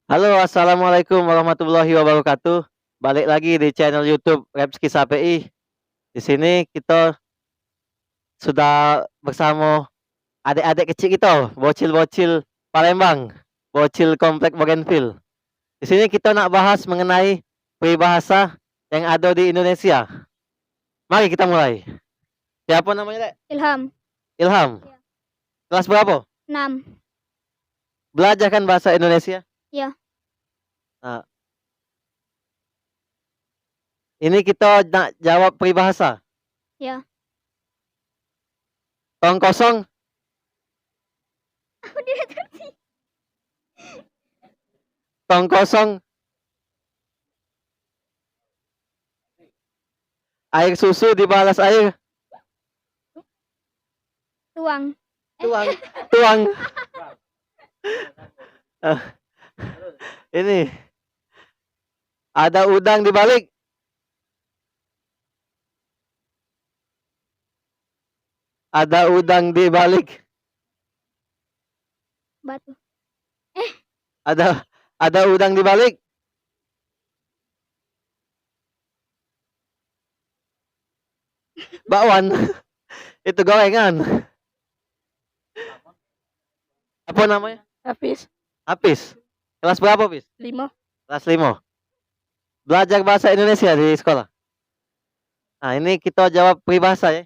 Halo, assalamualaikum warahmatullahi wabarakatuh. Balik lagi di channel YouTube Repski KPI. Di sini kita sudah bersama adik-adik kecil kita, bocil-bocil Palembang, bocil komplek Bougainville. Di sini kita nak bahas mengenai peribahasa yang ada di Indonesia. Mari kita mulai. Siapa namanya, Dek? Ilham. Ilham. Ya. Kelas berapa? 6. Belajar kan bahasa Indonesia? Ya. Nah, ini kita nak jawab peribahasa. Ya. Tong kosong. Tong kosong. Air susu dibalas air. Tuang. Tuang. Ini ada udang di balik. Ada udang di balik. Batu. Ada udang di balik. Bakwan. Itu gorengan. Apa namanya? Hafiz. Hafiz. Kelas berapa, Hafiz? 5. Kelas 5. Belajar bahasa Indonesia di sekolah. Nah, ini kita jawab peribahasa ya.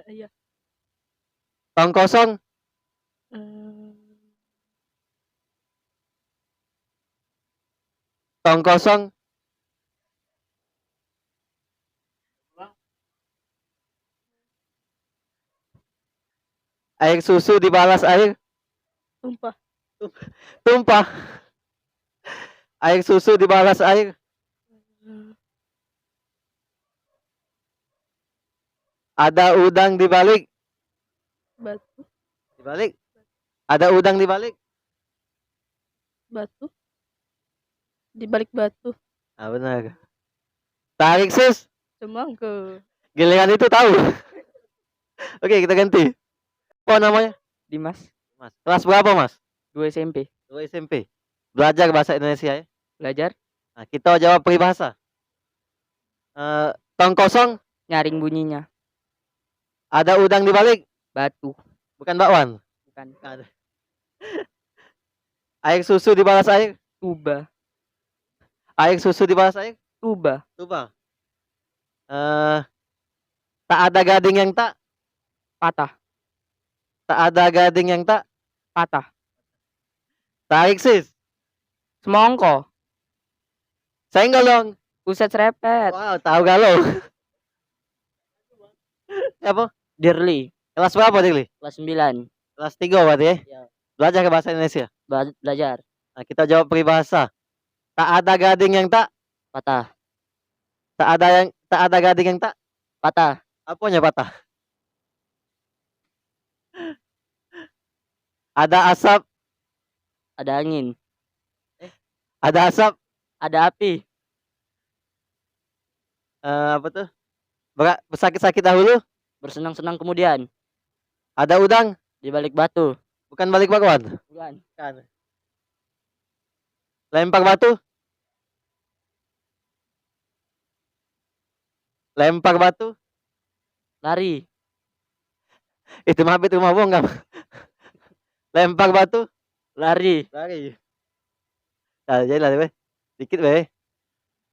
Iya. Tong kosong. Tong kosong. Air susu dibalas air. Tumpah. Tumpah. Air susu dibalas air. Ada udang di balik. Batu. Di balik. Ada udang di balik. Batu. Di balik batu. Ah, benar. Tarik sus. Semangka. Giliran itu tahu. Oke, kita ganti. Apa namanya? Dimas. Mas. Kelas berapa, Mas? 2 SMP. 2 SMP. Belajar bahasa Indonesia ya. Belajar. Nah, kita jawab peribahasa. Tong kosong. Nyaring bunyinya. Ada udang di balik. Batu. Bukan bakwan. Bukan. Air susu dibalas air. Tuba. Air susu dibalas air. Tuba. Tuba. Tak ada gading yang tak. Patah. Tak ada gading yang tak. Patah. Tarik sis. Semongko. Senggol dong. Pusat serepet. Wow, tahu galau. Apa? Dirli. Kelas berapa, Dirli? Kelas 9. Kelas 3 berarti ya? Ya. Belajar ke bahasa Indonesia. Belajar. Nah, kita jawab peribahasa. Tak ada gading yang tak. Patah. Tak ada gading yang tak. Patah. Apanya patah? Ada asap. Ada angin. Ada asap. Ada api. Apa tuh? Bersakit-sakit dahulu. Bersenang-senang kemudian. Ada udang. Di balik batu. Bukan balik bakwan. Bukan. Lempar batu. Lempar batu. Lari. Itu mabit rumah bongkam. Lempar batu. Lari. Lari. Nah, jadi lah, dikit be.